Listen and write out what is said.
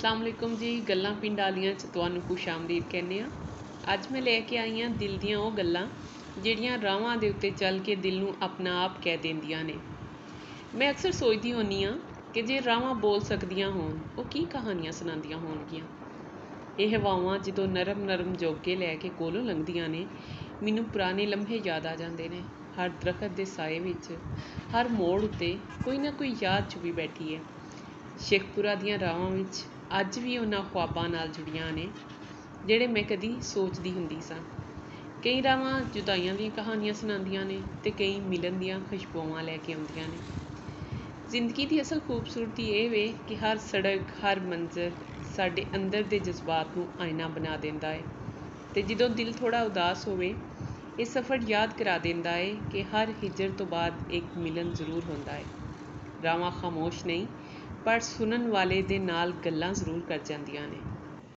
अस्सलामुअलैकुम जी। गल्लां पिंड वालियां च तुहानूं खुश आमदीद कहने अज मैं लैके आई हाँ दिल दियां वो गल्लां जिहड़ियां रावां दे उत्ते चल के दिल नूं अपना आप कह देंदियां ने। मैं अक्सर सोचदी होन्नी हाँ कि जे रावां बोल सकदियां होण वो की कहानियां सुणांदियां होणगियां। ਇਹ ਹਵਾਵਾਂ ਜਦੋਂ ਨਰਮ ਨਰਮ ਜੋਗੇ ਲੈ ਕੇ ਕੋਲੋਂ ਲੰਘਦੀਆਂ ਨੇ, ਮੈਨੂੰ ਪੁਰਾਣੇ ਲਮਹੇ ਯਾਦ ਆ ਜਾਂਦੇ ਨੇ। ਹਰ ਦਰਖਤ ਦੇ ਸਾਏ ਵਿੱਚ, ਹਰ ਮੋੜ ਉੱਤੇ ਕੋਈ ਨਾ ਕੋਈ ਯਾਦ ਛੁਪੀ ਬੈਠੀ ਹੈ। ਸ਼ੇਖਪੁਰਾ ਦੀਆਂ ਰਾਵਾਂ ਵਿੱਚ ਅੱਜ ਵੀ ਉਹਨਾਂ ਖ਼ੁਆਬਾਂ ਨਾਲ ਜੁੜੀਆਂ ਨੇ ਜਿਹੜੇ ਮੈਂ ਕਦੀ ਸੋਚਦੀ ਹੁੰਦੀ ਸਾਂ। ਕਈ ਰਾਵਾਂ ਜੁਦਾਈਆਂ ਦੀਆਂ ਕਹਾਣੀਆਂ ਸੁਣਾਉਂਦੀਆਂ ਨੇ ਅਤੇ ਕਈ ਮਿਲਣ ਦੀਆਂ ਖੁਸ਼ਬੂਆਂ ਲੈ ਕੇ ਆਉਂਦੀਆਂ ਨੇ। ਜ਼ਿੰਦਗੀ ਦੀ ਅਸਲ ਖੂਬਸੂਰਤੀ ਇਹ ਵੇ ਕਿ ਹਰ ਸੜਕ, ਹਰ ਮੰਜ਼ਰ ਸਾਡੇ ਅੰਦਰ ਦੇ ਜਜ਼ਬਾਤ ਨੂੰ ਆਇਨਾ ਬਣਾ ਦਿੰਦਾ ਹੈ ਅਤੇ ਜਦੋਂ ਦਿਲ ਥੋੜ੍ਹਾ ਉਦਾਸ ਹੋਵੇ, ਇਹ ਸਫ਼ਰ ਯਾਦ ਕਰਾ ਦਿੰਦਾ ਹੈ ਕਿ ਹਰ ਹਿਜਰ ਤੋਂ ਬਾਅਦ ਇੱਕ ਮਿਲਣ ਜ਼ਰੂਰ ਹੁੰਦਾ ਹੈ। ਰਾਵਾਂ ਖਾਮੋਸ਼ ਨਹੀਂ, ਪਰ ਸੁਣਨ ਵਾਲੇ ਦੇ ਨਾਲ ਗੱਲਾਂ ਜ਼ਰੂਰ ਕਰ ਜਾਂਦੀਆਂ ਨੇ।